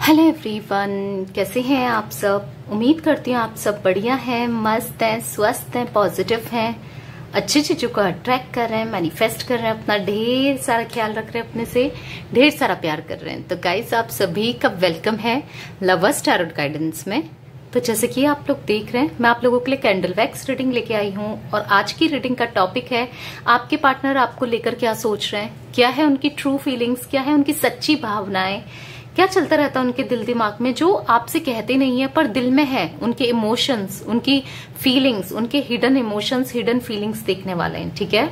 Hello everyone, कैसे हैं आप सब। उम्मीद करती हूँ आप सब बढ़िया हैं, मस्त हैं, स्वस्थ हैं, पॉजिटिव हैं, अच्छी चीजों को अट्रैक्ट कर रहे हैं, मैनिफेस्ट कर रहे हैं, अपना ढेर सारा ख्याल रख रहे हैं, अपने से ढेर सारा प्यार कर रहे हैं। तो गाइस, आप सभी का वेलकम है लवर्स टैरोट गाइडेंस में। तो जैसे कि आप लोग देख रहे हैं, मैं आप लोगों के लिए कैंडल वैक्स रीडिंग लेके आई हूँ और आज की रीडिंग का टॉपिक है आपके पार्टनर आपको लेकर क्या सोच रहे हैं, क्या है उनकी ट्रू फीलिंग्स, क्या है उनकी सच्ची भावनाएं, क्या चलता रहता है उनके दिल दिमाग में जो आपसे कहते नहीं है पर दिल में है। उनके इमोशंस, उनकी फीलिंग्स, उनके हिडन इमोशंस, हिडन फीलिंग्स देखने वाले हैं। ठीक है,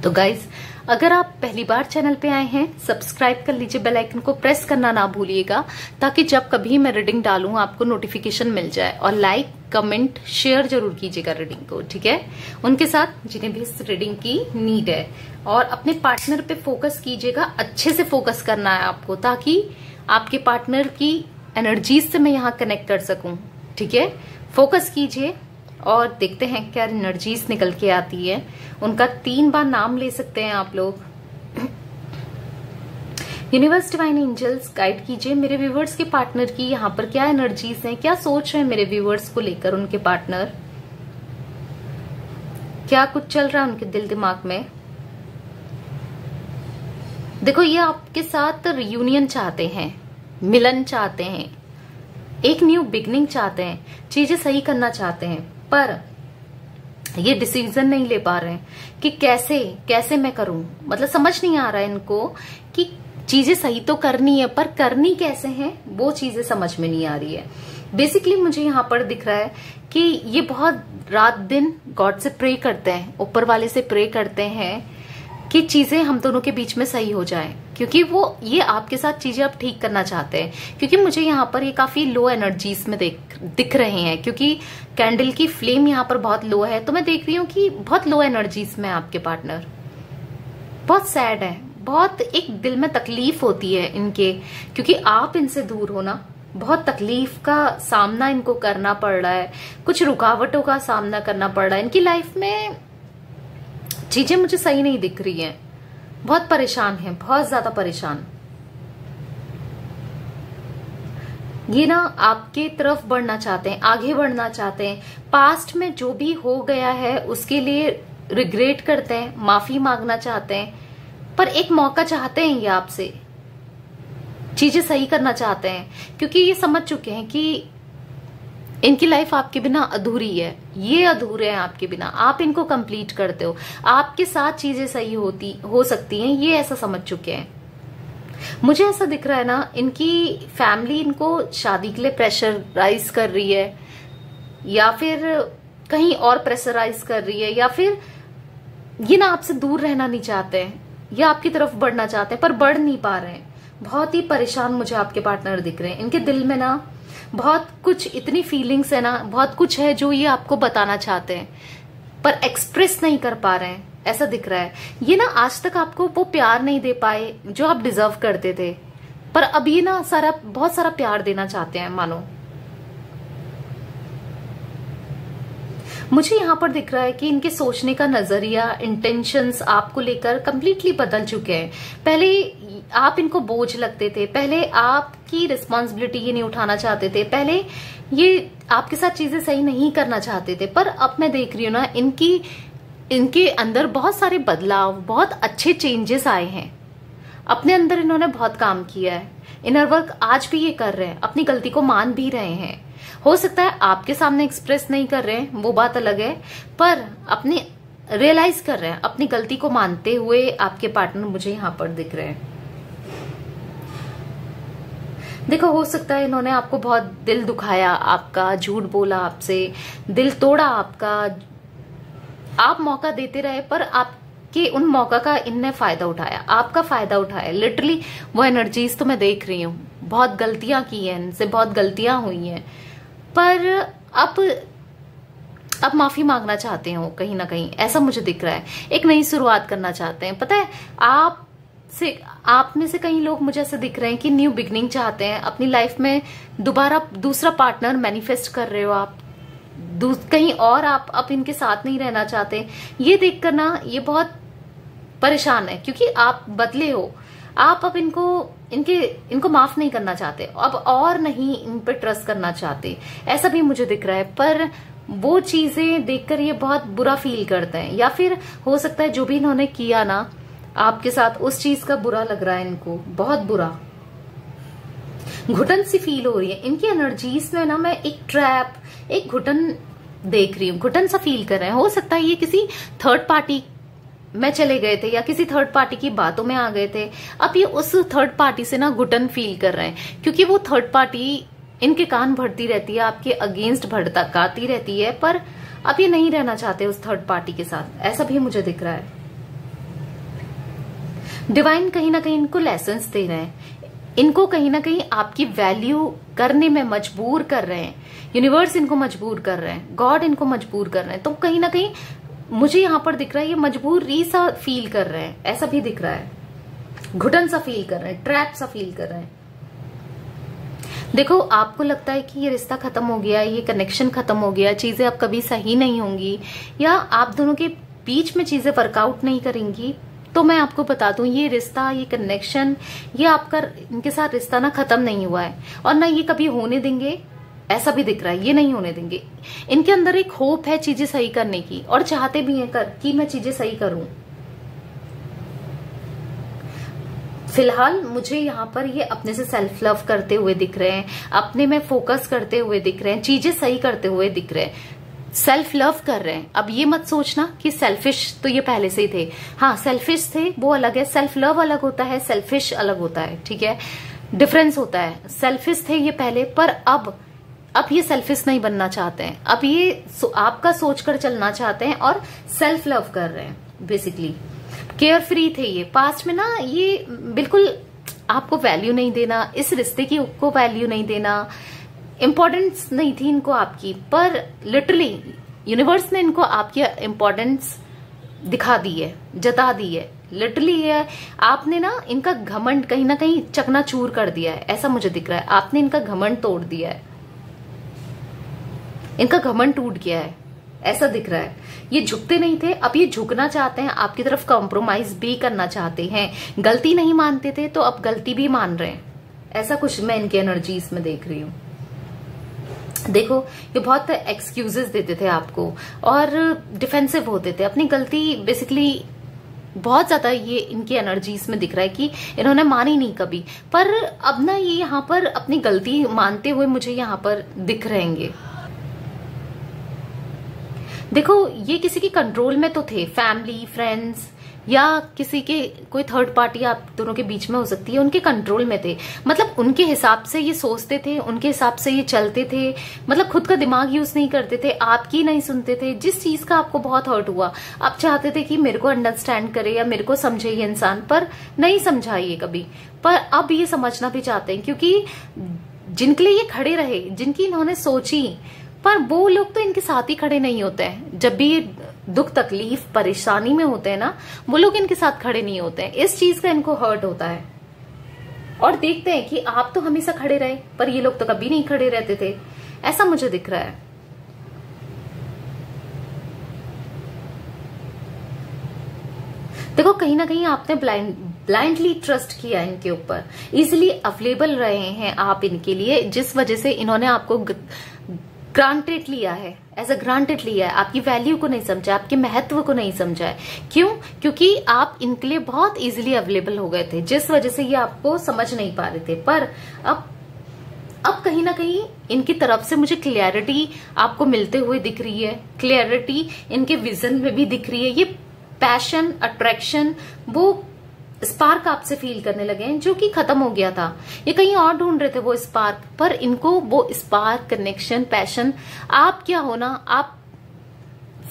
तो गाइज, अगर आप पहली बार चैनल पे आए हैं, सब्सक्राइब कर लीजिए, बेल आइकन को प्रेस करना ना भूलिएगा ताकि जब कभी मैं रीडिंग डालूं आपको नोटिफिकेशन मिल जाए। और लाइक, कमेंट, शेयर जरूर कीजिएगा रीडिंग को, ठीक है, उनके साथ जिन्हें भी इस रीडिंग की नीड है। और अपने पार्टनर पे फोकस कीजिएगा, अच्छे से फोकस करना है आपको ताकि आपके पार्टनर की एनर्जीज से मैं यहाँ कनेक्ट कर सकूं। ठीक है, फोकस कीजिए और देखते हैं क्या एनर्जीज निकल के आती है। उनका 3 बार नाम ले सकते हैं आप लोग। यूनिवर्स, डिवाइन एंजल्स, गाइड कीजिए मेरे व्यूवर्स के पार्टनर की यहाँ पर क्या एनर्जीज हैं, क्या सोच रहे हैं मेरे व्यूवर्स को लेकर। उनके पार्टनर क्या कुछ चल रहा है उनके दिल दिमाग में। देखो, ये आपके साथ रियूनियन चाहते हैं, मिलन चाहते हैं, एक न्यू बिगनिंग चाहते हैं, चीजें सही करना चाहते हैं, पर ये डिसीजन नहीं ले पा रहे हैं कि कैसे मैं करूं। मतलब समझ नहीं आ रहा है इनको कि चीजें सही तो करनी है पर करनी कैसे है, वो चीजें समझ में नहीं आ रही है। बेसिकली मुझे यहाँ पर दिख रहा है कि ये बहुत रात दिन गॉड से प्रे करते हैं, ऊपर वाले से प्रे करते हैं कि चीजें हम दोनों के बीच में सही हो जाएं, क्योंकि वो ये आपके साथ चीजें अब ठीक करना चाहते हैं। क्योंकि मुझे यहाँ पर ये काफी लो एनर्जीज में दिख रहे हैं, क्योंकि कैंडल की फ्लेम यहाँ पर बहुत लो है, तो मैं देख रही हूँ कि बहुत लो एनर्जीज में आपके पार्टनर बहुत सैड है, बहुत एक दिल में तकलीफ होती है इनके, क्योंकि आप इनसे दूर हो ना। बहुत तकलीफ का सामना इनको करना पड़ रहा है, कुछ रुकावटों का सामना करना पड़ रहा है इनकी लाइफ में। चीजें मुझे सही नहीं दिख रही हैं, बहुत परेशान है, बहुत ज्यादा परेशान। ये ना आपके तरफ बढ़ना चाहते हैं, आगे बढ़ना चाहते हैं, पास्ट में जो भी हो गया है उसके लिए रिग्रेट करते हैं, माफी मांगना चाहते हैं, पर एक मौका चाहते हैं ये आपसे, चीजें सही करना चाहते हैं, क्योंकि ये समझ चुके हैं कि इनकी लाइफ आपके बिना अधूरी है, ये अधूरे हैं आपके बिना, आप इनको कंप्लीट करते हो, आपके साथ चीजें सही हो सकती हैं, ये ऐसा समझ चुके हैं। मुझे ऐसा दिख रहा है ना, इनकी फैमिली इनको शादी के लिए प्रेशराइज कर रही है, या फिर कहीं और प्रेशराइज कर रही है, या फिर ये ना आपसे दूर रहना नहीं चाहते हैं, ये आपकी तरफ बढ़ना चाहते हैं पर बढ़ नहीं पा रहे हैं। बहुत ही परेशान मुझे आपके पार्टनर दिख रहे हैं। इनके दिल में ना बहुत कुछ, इतनी फीलिंग्स है ना, बहुत कुछ है जो ये आपको बताना चाहते हैं पर एक्सप्रेस नहीं कर पा रहे हैं, ऐसा दिख रहा है। ये ना आज तक आपको वो प्यार नहीं दे पाए जो आप डिजर्व करते थे, पर अब ये ना बहुत सारा प्यार देना चाहते हैं मानो। मुझे यहाँ पर दिख रहा है कि इनके सोचने का नजरिया, इंटेंशंस आपको लेकर कंप्लीटली बदल चुके हैं। पहले आप इनको बोझ लगते थे, पहले आपकी रिस्पॉन्सिबिलिटी ये नहीं उठाना चाहते थे, पहले ये आपके साथ चीजें सही नहीं करना चाहते थे, पर अब मैं देख रही हूँ ना इनके अंदर बहुत सारे बदलाव, बहुत अच्छे चेंजेस आए हैं। अपने अंदर इन्होंने बहुत काम किया है, इनर वर्क आज भी ये कर रहे हैं, अपनी गलती को मान भी रहे हैं। हो सकता है आपके सामने एक्सप्रेस नहीं कर रहे हैं, वो बात अलग है, पर अपने रियलाइज कर रहे हैं, अपनी गलती को मानते हुए आपके पार्टनर मुझे यहाँ पर दिख रहे हैं। देखो, हो सकता है इन्होंने आपको बहुत दिल दुखाया, आपका झूठ बोला, आपसे दिल तोड़ा आपका, आप मौका देते रहे पर आपके उन मौका का इनने फायदा उठाया, आपका फायदा उठाया। लिटरली वो एनर्जीज तो मैं देख रही हूँ, बहुत गलतियां की हैं इनसे, बहुत गलतियां हुई हैं, पर अब माफी मांगना चाहते हैं वो कहीं ना कहीं, ऐसा मुझे दिख रहा है। एक नई शुरुआत करना चाहते हैं। पता है, आप में से कई लोग मुझे ऐसे दिख रहे हैं कि न्यू बिगनिंग चाहते हैं अपनी लाइफ में, दोबारा दूसरा पार्टनर मैनिफेस्ट कर रहे हो आप, कहीं और आप अब इनके साथ नहीं रहना चाहते। ये देखकर ना ये बहुत परेशान है, क्योंकि आप बदले हो, आप अब इनको इनको माफ नहीं करना चाहते, अब और नहीं इन पे ट्रस्ट करना चाहते, ऐसा भी मुझे दिख रहा है। पर वो चीजें देखकर ये बहुत बुरा फील करते हैं, या फिर हो सकता है जो भी इन्होंने किया ना आपके साथ, उस चीज का बुरा लग रहा है इनको, बहुत बुरा। घुटन सी फील हो रही है इनकी एनर्जीज में ना, मैं एक ट्रैप, एक घुटन देख रही हूँ, घुटन सा फील कर रहे हैं। हो सकता है ये किसी थर्ड पार्टी में चले गए थे या किसी थर्ड पार्टी की बातों में आ गए थे। अब ये उस थर्ड पार्टी से ना घुटन फील कर रहे हैं, क्योंकि वो थर्ड पार्टी इनके कान भरती रहती है, आपके अगेंस्ट भड़काती रहती है, पर अब ये नहीं रहना चाहते उस थर्ड पार्टी के साथ, ऐसा भी मुझे दिख रहा है। डिवाइन कहीं ना कहीं इनको लेसन्स दे रहे हैं, इनको कहीं ना कहीं आपकी वैल्यू करने में मजबूर कर रहे हैं, यूनिवर्स इनको मजबूर कर रहे हैं, गॉड इनको मजबूर कर रहे हैं। तो कहीं ना कहीं मुझे यहां पर दिख रहा है ये मजबूरी सा फील कर रहे हैं, ऐसा भी दिख रहा है, घुटन सा फील कर रहे हैं, ट्रैप सा फील कर रहे हैं। देखो आपको लगता है कि ये रिश्ता खत्म हो गया, ये कनेक्शन खत्म हो गया, चीजें अब कभी सही नहीं होंगी, या आप दोनों के बीच में चीजें वर्कआउट नहीं करेंगी, तो मैं आपको बता दूं ये रिश्ता, ये कनेक्शन, ये आपका इनके साथ रिश्ता ना खत्म नहीं हुआ है, और ना ये कभी होने देंगे, ऐसा भी दिख रहा है, ये नहीं होने देंगे। इनके अंदर एक होप है चीजें सही करने की, और चाहते भी हैं कि मैं चीजें सही करूं। फिलहाल मुझे यहाँ पर ये अपने से सेल्फ लव करते हुए दिख रहे हैं, अपने में फोकस करते हुए दिख रहे हैं, चीजें सही करते हुए दिख रहे हैं, सेल्फ लव कर रहे हैं। अब ये मत सोचना कि सेल्फिश तो ये पहले से ही थे, हाँ सेल्फिश थे वो अलग है, सेल्फ लव अलग होता है, सेल्फिश अलग होता है, ठीक है, डिफरेंस होता है। सेल्फिश थे ये पहले, पर अब ये सेल्फिश नहीं बनना चाहते हैं, अब ये आपका सोचकर चलना चाहते हैं और सेल्फ लव कर रहे हैं। बेसिकली केयर फ्री थे ये पास्ट में ना, ये बिल्कुल आपको वैल्यू नहीं देना, इस रिश्ते की को वैल्यू नहीं देना, इम्पोर्टेंस नहीं थी इनको आपकी, पर लिटरली यूनिवर्स ने इनको आपकी इम्पोर्टेंस दिखा दी है, जता दी है, लिटरली है। आपने ना इनका घमंड कहीं ना कहीं चकनाचूर कर दिया है, ऐसा मुझे दिख रहा है, आपने इनका घमंड तोड़ दिया है, इनका घमंड टूट गया है, ऐसा दिख रहा है। ये झुकते नहीं थे, अब ये झुकना चाहते हैं, आपकी तरफ कॉम्प्रोमाइज भी करना चाहते हैं, गलती नहीं मानते थे तो अब गलती भी मान रहे हैं, ऐसा कुछ मैं इनके एनर्जीज में देख रही हूँ। देखो ये बहुत एक्सक्यूजेस देते थे आपको और डिफेंसिव होते थे, अपनी गलती बेसिकली बहुत ज्यादा ये इनकी एनर्जीज में दिख रहा है कि इन्होंने मानी नहीं कभी, पर अब ना ये यहाँ पर अपनी गलती मानते हुए मुझे यहाँ पर दिख रहेंगे। देखो ये किसी के कंट्रोल में तो थे, फैमिली, फ्रेंड्स या किसी के कोई थर्ड पार्टी आप दोनों के बीच में हो सकती है, उनके कंट्रोल में थे, मतलब उनके हिसाब से ये सोचते थे, उनके हिसाब से ये चलते थे, मतलब खुद का दिमाग यूज नहीं करते थे, आपकी नहीं सुनते थे। जिस चीज का आपको बहुत हर्ट हुआ, आप चाहते थे कि मेरे को अंडरस्टैंड करे या मेरे को समझे ये इंसान, पर नहीं समझा ये कभी, पर अब ये समझना भी चाहते हैं, क्योंकि जिनके लिए ये खड़े रहे, जिनकी इन्होंने सोची, पर वो लोग तो इनके साथ ही खड़े नहीं होते हैं। जब भी ये दुख तकलीफ परेशानी में होते हैं ना, वो लोग इनके साथ खड़े नहीं होते हैं, इस चीज का इनको हर्ट होता है। और देखते हैं कि आप तो हमेशा खड़े रहे, पर ये लोग तो कभी नहीं खड़े रहते थे, ऐसा मुझे दिख रहा है। देखो कहीं ना कहीं आपने ब्लाइंडली ट्रस्ट किया इनके ऊपर, इजिली अवेलेबल रहे हैं आप इनके लिए, जिस वजह से इन्होंने आपको ग्रांटेड लिया है, एज अ ग्रांटेड लिया है, आपकी वैल्यू को नहीं समझा, आपके महत्व को नहीं समझा है। क्यों? क्योंकि आप इनके लिए बहुत इजीली अवेलेबल हो गए थे, जिस वजह से ये आपको समझ नहीं पा रहे थे। पर अब कहीं ना कहीं इनकी तरफ से मुझे क्लियरिटी आपको मिलते हुए दिख रही है, क्लियरिटी इनके विजन में भी दिख रही है। ये पैशन, अट्रैक्शन, वो स्पार्क आपसे फील करने लगे हैं, जो कि खत्म हो गया था। ये कहीं और ढूंढ रहे थे वो स्पार्क, पर इनको वो स्पार्क, कनेक्शन, पैशन, आप क्या हो ना, आप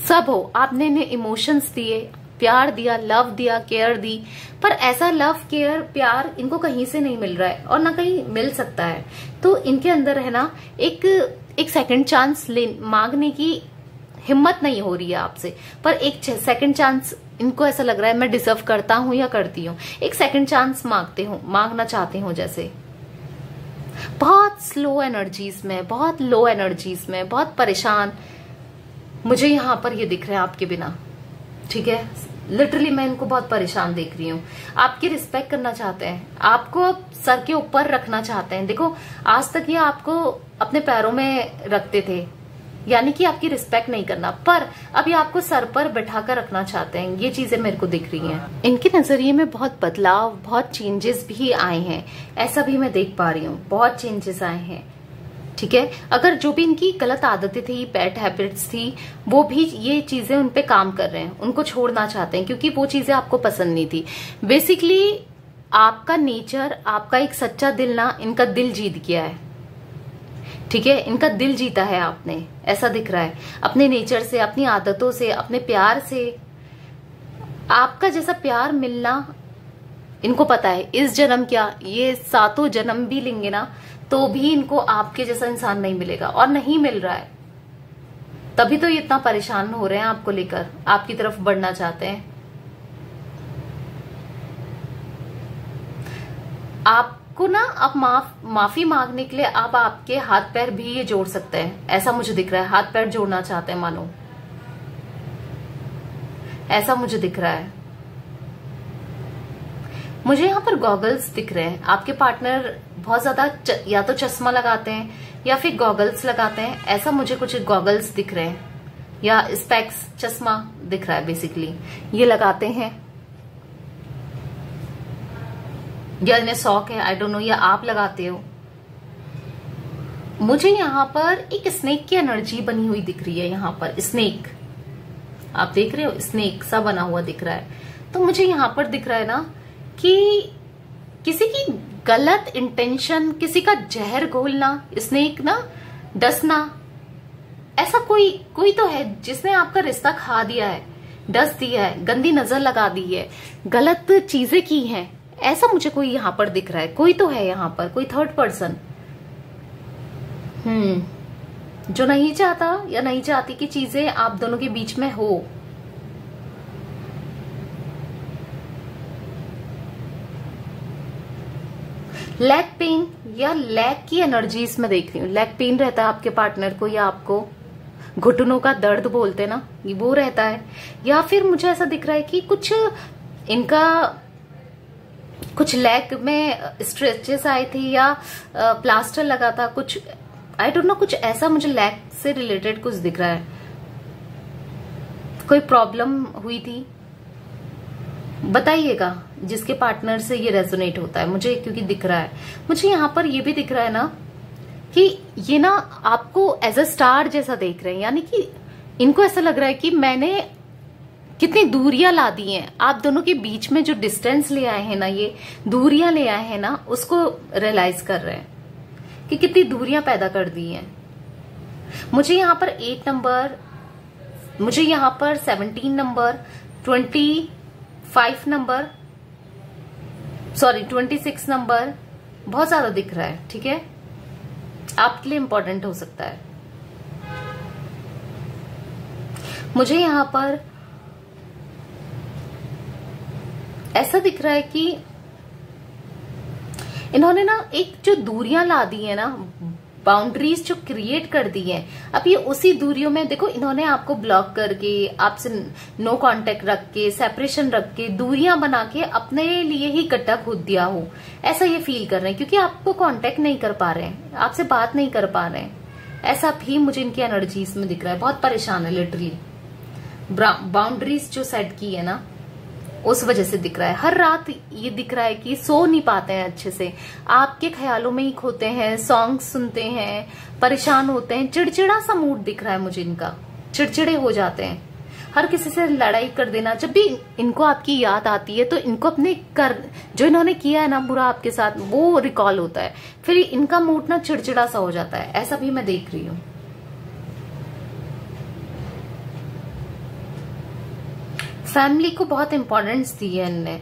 सब हो। आपने इन्हें इमोशंस दिए, प्यार दिया, लव दिया, केयर दी, पर ऐसा लव, केयर, प्यार इनको कहीं से नहीं मिल रहा है और ना कहीं मिल सकता है। तो इनके अंदर है ना एक सेकंड चांस मांगने की हिम्मत नहीं हो रही है आपसे, पर एक सेकंड चांस इनको ऐसा लग रहा है मैं डिजर्व करता हूं या करती हूं, एक सेकंड चांस मांगना चाहते हो। जैसे बहुत स्लो एनर्जीज में, बहुत लो एनर्जीज में, बहुत परेशान मुझे यहां पर ये दिख रहे हैं आपके बिना, ठीक है। लिटरली मैं इनको बहुत परेशान देख रही हूँ। आपकी रिस्पेक्ट करना चाहते हैं, आपको अब सर के ऊपर रखना चाहते हैं। देखो आज तक ये आपको अपने पैरों में रखते थे, यानी कि आपकी रिस्पेक्ट नहीं करना, पर अभी आपको सर पर बैठा कर रखना चाहते हैं। ये चीजें मेरे को दिख रही हैं। इनके नजरिए में बहुत बदलाव, बहुत चेंजेस भी आए हैं, ऐसा भी मैं देख पा रही हूँ। बहुत चेंजेस आए हैं, ठीक है। अगर जो भी इनकी गलत आदतें थी, बैड हैबिट्स थी, वो भी ये चीजें उन पे काम कर रहे हैं, उनको छोड़ना चाहते हैं, क्योंकि वो चीजें आपको पसंद नहीं थी। बेसिकली आपका नेचर, आपका एक सच्चा दिल ना, इनका दिल जीत गया है, ठीक है। इनका दिल जीता है आपने, ऐसा दिख रहा है, अपने नेचर से, अपनी आदतों से, अपने प्यार से। आपका जैसा प्यार मिलना इनको पता है। इस जन्म क्या, ये 7 जन्म भी लेंगे ना, तो भी इनको आपके जैसा इंसान नहीं मिलेगा, और नहीं मिल रहा है। तभी तो ये इतना परेशान हो रहे हैं आपको लेकर, आपकी तरफ बढ़ना चाहते हैं। आपको ना अब माफी मांगने के लिए आप आपके हाथ पैर भी ये जोड़ सकते हैं, ऐसा मुझे दिख रहा है। हाथ पैर जोड़ना चाहते हैं मानो, ऐसा मुझे दिख रहा है। मुझे यहाँ पर गॉगल्स दिख रहे हैं। आपके पार्टनर बहुत ज्यादा या तो चश्मा लगाते हैं या फिर गॉगल्स लगाते हैं, ऐसा मुझे कुछ गॉगल्स दिख रहे हैं, या स्पेक्स, चश्मा दिख रहा है बेसिकली, ये लगाते हैं, या इन्हें शौक है, आई डोंट नो, या आप लगाते हो। मुझे यहाँ पर एक स्नेक की एनर्जी बनी हुई दिख रही है। यहाँ पर स्नेक आप देख रहे हो, स्नेक सा बना हुआ दिख रहा है। तो मुझे यहाँ पर दिख रहा है ना कि किसी की गलत इंटेंशन, किसी का जहर घोलना, स्नेक ना, डसना, ऐसा कोई तो है जिसने आपका रिश्ता खा दिया है, डस दिया है, गंदी नजर लगा दी है, गलत चीजें की हैं, ऐसा मुझे कोई यहाँ पर दिख रहा है। कोई तो है यहाँ पर, कोई थर्ड पर्सन, जो नहीं चाहता या नहीं चाहती कि चीजें आप दोनों के बीच में हो। लेग पेन या लेग की एनर्जीज में देख रही हूँ। लेग पेन रहता है आपके पार्टनर को, या आपको घुटनों का दर्द बोलते ना, वो रहता है। या फिर मुझे ऐसा दिख रहा है कि कुछ लेग में स्ट्रेचेस आए थे, या प्लास्टर लगा था, कुछ आई डोंट नो, कुछ ऐसा मुझे लेग से रिलेटेड कुछ दिख रहा है। कोई प्रॉब्लम हुई थी, बताइएगा जिसके पार्टनर से ये रेजोनेट होता है मुझे, क्योंकि दिख रहा है। मुझे यहाँ पर ये भी दिख रहा है ना कि ये ना आपको एज अ स्टार जैसा देख रहे हैं, यानी कि इनको ऐसा लग रहा है कि मैंने कितनी दूरियां ला दी हैं आप दोनों के बीच में, जो डिस्टेंस ले आए हैं ना, ये दूरियां ले आए हैं ना, उसको रियलाइज कर रहे हैं कि कितनी दूरियां पैदा कर दी हैं। मुझे यहाँ पर 8 नंबर, मुझे यहाँ पर 17 नंबर, 25 नंबर, सॉरी 26 नंबर बहुत ज्यादा दिख रहा है, ठीक है। आपके लिए इंपॉर्टेंट हो सकता है। मुझे यहाँ पर ऐसा दिख रहा है कि इन्होंने ना एक जो दूरियां ला दी है ना, बाउंड्रीज जो क्रिएट कर दी हैं, अब ये उसी दूरियों में देखो, इन्होंने आपको ब्लॉक करके, आपसे नो कांटेक्ट रख के, सेपरेशन रख के, दूरियां बना के अपने लिए ही गड्ढा खोद दिया हो, ऐसा ये फील कर रहे हैं, क्योंकि आपको कांटेक्ट नहीं कर पा रहे हैं, आपसे बात नहीं कर पा रहे हैं। ऐसा भी मुझे इनकी एनर्जीज में दिख रहा है। बहुत परेशान है लिटरली, बाउंड्रीज जो सेट की है ना, उस वजह से दिख रहा है। हर रात ये दिख रहा है कि सो नहीं पाते हैं अच्छे से, आपके ख्यालों में ही खोते हैं, सॉन्ग सुनते हैं, परेशान होते हैं, चिड़चिड़ा सा मूड दिख रहा है मुझे इनका, चिड़चिड़े हो जाते हैं, हर किसी से लड़ाई कर देना। जब भी इनको आपकी याद आती है तो इनको अपने जो इन्होंने किया है ना बुरा आपके साथ, वो रिकॉल होता है, फिर इनका मूड ना चिड़चिड़ा सा हो जाता है। ऐसा भी मैं देख रही हूँ। फैमिली को बहुत इंपॉर्टेंस दी है इनने,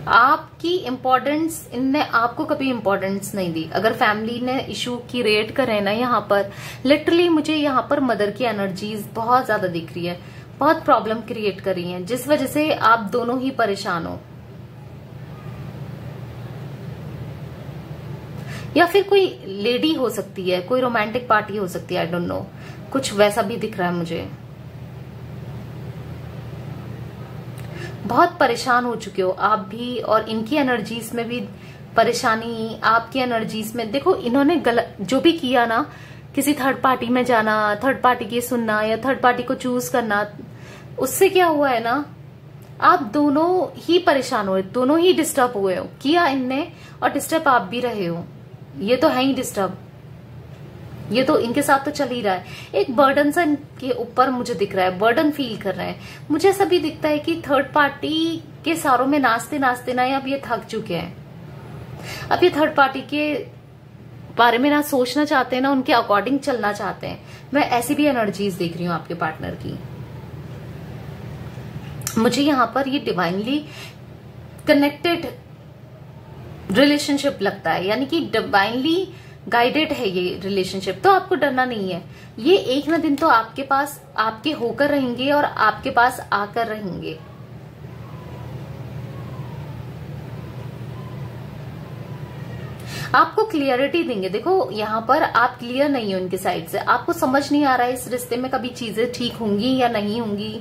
आपकी इंपॉर्टेंस इनने आपको कभी इंपॉर्टेंस नहीं दी। अगर फैमिली ने इशू क्रिएट करे ना यहाँ पर, लिटरली मुझे यहाँ पर मदर की एनर्जीज बहुत ज्यादा दिख रही है, बहुत प्रॉब्लम क्रिएट कर रही है, जिस वजह से आप दोनों ही परेशान हो। या फिर कोई लेडी हो सकती है, कोई रोमांटिक पार्टी हो सकती है, आई डोंट नो, कुछ वैसा भी दिख रहा है मुझे। बहुत परेशान हो चुके हो आप भी, और इनकी एनर्जीज में भी परेशानी, आपकी एनर्जीज में। देखो इन्होंने गलत जो भी किया ना, किसी थर्ड पार्टी में जाना, थर्ड पार्टी की सुनना या थर्ड पार्टी को चूज करना, उससे क्या हुआ है ना, आप दोनों ही परेशान हुए, दोनों ही डिस्टर्ब हुए हो। किया इनने और डिस्टर्ब आप भी रहे हो, ये तो है ही डिस्टर्ब, ये तो इनके साथ तो चल ही रहा है। एक बर्डन सा इनके ऊपर मुझे दिख रहा है, बर्डन फील कर रहे हैं। मुझे ऐसा भी दिखता है कि थर्ड पार्टी के सारों में नाचते नाचते ना अब ये थक चुके हैं। अब ये थर्ड पार्टी के बारे में ना सोचना चाहते हैं, ना उनके अकॉर्डिंग चलना चाहते हैं। मैं ऐसी भी एनर्जीज देख रही हूँ आपके पार्टनर की। मुझे यहाँ पर ये डिवाइनली कनेक्टेड रिलेशनशिप लगता है, यानी कि डिवाइनली गाइडेड है ये रिलेशनशिप। तो आपको डरना नहीं है, ये एक ना दिन तो आपके पास आपके होकर रहेंगे और आपके पास आकर रहेंगे। आपको क्लियरिटी देंगे। देखो यहाँ पर आप क्लियर नहीं हो इनके साइड से, आपको समझ नहीं आ रहा है इस रिश्ते में कभी चीजें ठीक होंगी या नहीं होंगी,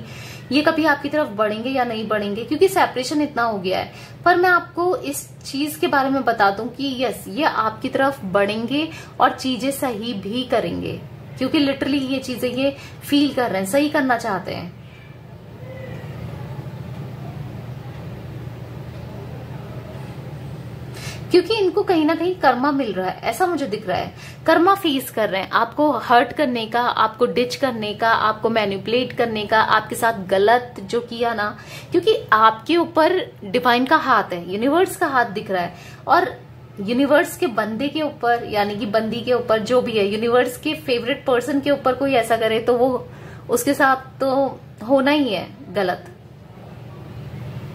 ये कभी आपकी तरफ बढ़ेंगे या नहीं बढ़ेंगे, क्योंकि सेपरेशन इतना हो गया है। पर मैं आपको इस चीज के बारे में बता दूं कि यस, ये आपकी तरफ बढ़ेंगे और चीजें सही भी करेंगे, क्योंकि लिटरली ये चीजें ये फील कर रहे हैं, सही करना चाहते हैं। क्योंकि इनको कहीं ना कहीं कर्मा मिल रहा है, ऐसा मुझे दिख रहा है। कर्मा फेस कर रहे हैं, आपको हर्ट करने का, आपको डिच करने का, आपको मैनिपुलेट करने का, आपके साथ गलत जो किया ना, क्योंकि आपके ऊपर डिवाइन का हाथ है, यूनिवर्स का हाथ दिख रहा है। और यूनिवर्स के बंदे के ऊपर, यानी कि बंदी के ऊपर, जो भी है, यूनिवर्स के फेवरेट पर्सन के ऊपर कोई ऐसा करे तो वो उसके साथ तो होना ही है गलत।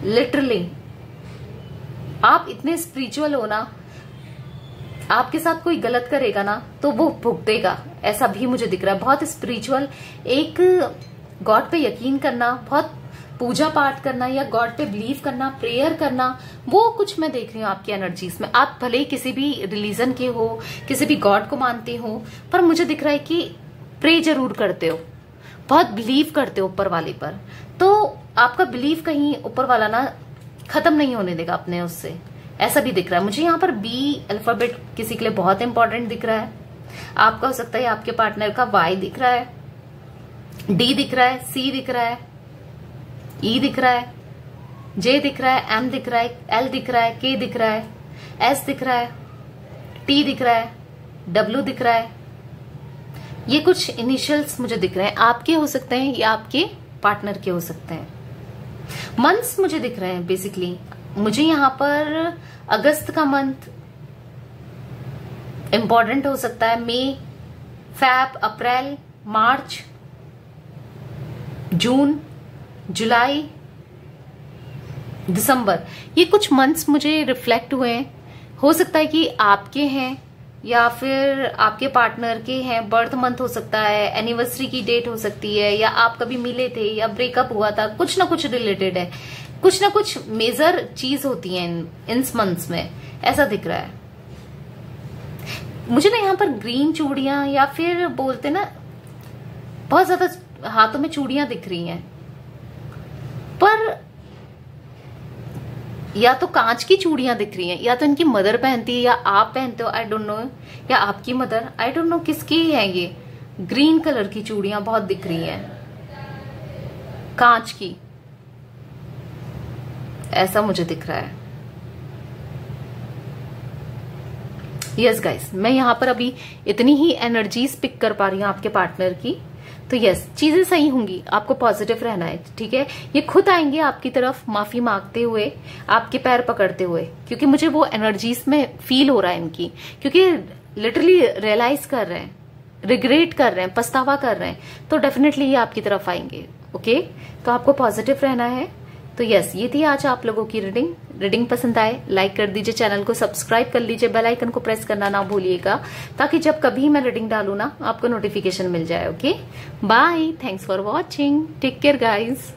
लिटरली आप इतने स्पिरिचुअल हो ना, आपके साथ कोई गलत करेगा ना तो वो भुगतेगा, ऐसा भी मुझे दिख रहा है। बहुत स्पिरिचुअल, एक गॉड पे यकीन करना, बहुत पूजा पाठ करना या गॉड पे बिलीव करना, प्रेयर करना, वो कुछ मैं देख रही हूँ आपकी एनर्जीज में। आप भले ही किसी भी रिलीजन के हो, किसी भी गॉड को मानते हो, पर मुझे दिख रहा है कि प्रे जरूर करते हो, बहुत बिलीव करते हो ऊपर वाले पर। तो आपका बिलीव कहीं ऊपर वाला ना खत्म नहीं होने देगा अपने उससे, ऐसा भी दिख रहा है मुझे। यहाँ पर बी अल्फाबेट किसी के लिए बहुत इंपॉर्टेंट दिख रहा है। आपका हो सकता है आपके पार्टनर का वाई दिख रहा है, डी दिख रहा है, सी दिख रहा है, ई दिख रहा है, जे दिख रहा है, एम दिख रहा है, एल दिख रहा है, के दिख रहा है, एस दिख रहा है, टी दिख रहा है, डब्ल्यू दिख रहा है। ये कुछ इनिशियल्स मुझे दिख रहे हैं, आपके हो सकते हैं या आपके पार्टनर के हो सकते हैं। मंथ्स मुझे दिख रहे हैं बेसिकली। मुझे यहाँ पर अगस्त का मंथ इंपॉर्टेंट हो सकता है, मई, फैब, अप्रैल, मार्च, जून, जुलाई, दिसंबर, ये कुछ मंथ्स मुझे रिफ्लेक्ट हुए हैं। हो सकता है कि आपके हैं या फिर आपके पार्टनर के हैं, बर्थ मंथ हो सकता है, एनिवर्सरी की डेट हो सकती है, या आप कभी मिले थे या ब्रेकअप हुआ था, कुछ ना कुछ रिलेटेड है, कुछ ना कुछ मेजर चीज होती है इन मंथ्स में, ऐसा दिख रहा है मुझे ना। यहाँ पर ग्रीन चूड़ियां या फिर बोलते ना, बहुत ज्यादा हाथों में चूड़ियां दिख रही हैं, पर या तो कांच की चूड़ियां दिख रही हैं, या तो इनकी मदर पहनती है या आप पहनते हो, आई डोंट नो, या आपकी मदर, आई डोंट नो किसकी है ये। ग्रीन कलर की चूड़ियां बहुत दिख रही हैं, कांच की, ऐसा मुझे दिख रहा है। यस गाइस, मैं यहां पर अभी इतनी ही एनर्जीज पिक कर पा रही हूं आपके पार्टनर की। तो यस, चीजें सही होंगी, आपको पॉजिटिव रहना है, ठीक है। ये खुद आएंगे आपकी तरफ माफी मांगते हुए, आपके पैर पकड़ते हुए, क्योंकि मुझे वो एनर्जीज में फील हो रहा है इनकी, क्योंकि लिटरली रियलाइज कर रहे हैं, रिग्रेट कर रहे हैं, पछतावा कर रहे हैं, तो डेफिनेटली ये आपकी तरफ आएंगे। ओके, तो आपको पॉजिटिव रहना है। तो यस, ये थी आज आप लोगों की रीडिंग पसंद आए लाइक कर दीजिए, चैनल को सब्सक्राइब कर लीजिए, बेल आइकन को प्रेस करना ना भूलिएगा, ताकि जब कभी मैं रीडिंग डालू ना आपको नोटिफिकेशन मिल जाए। Okay, bye, thanks for watching, take care guys.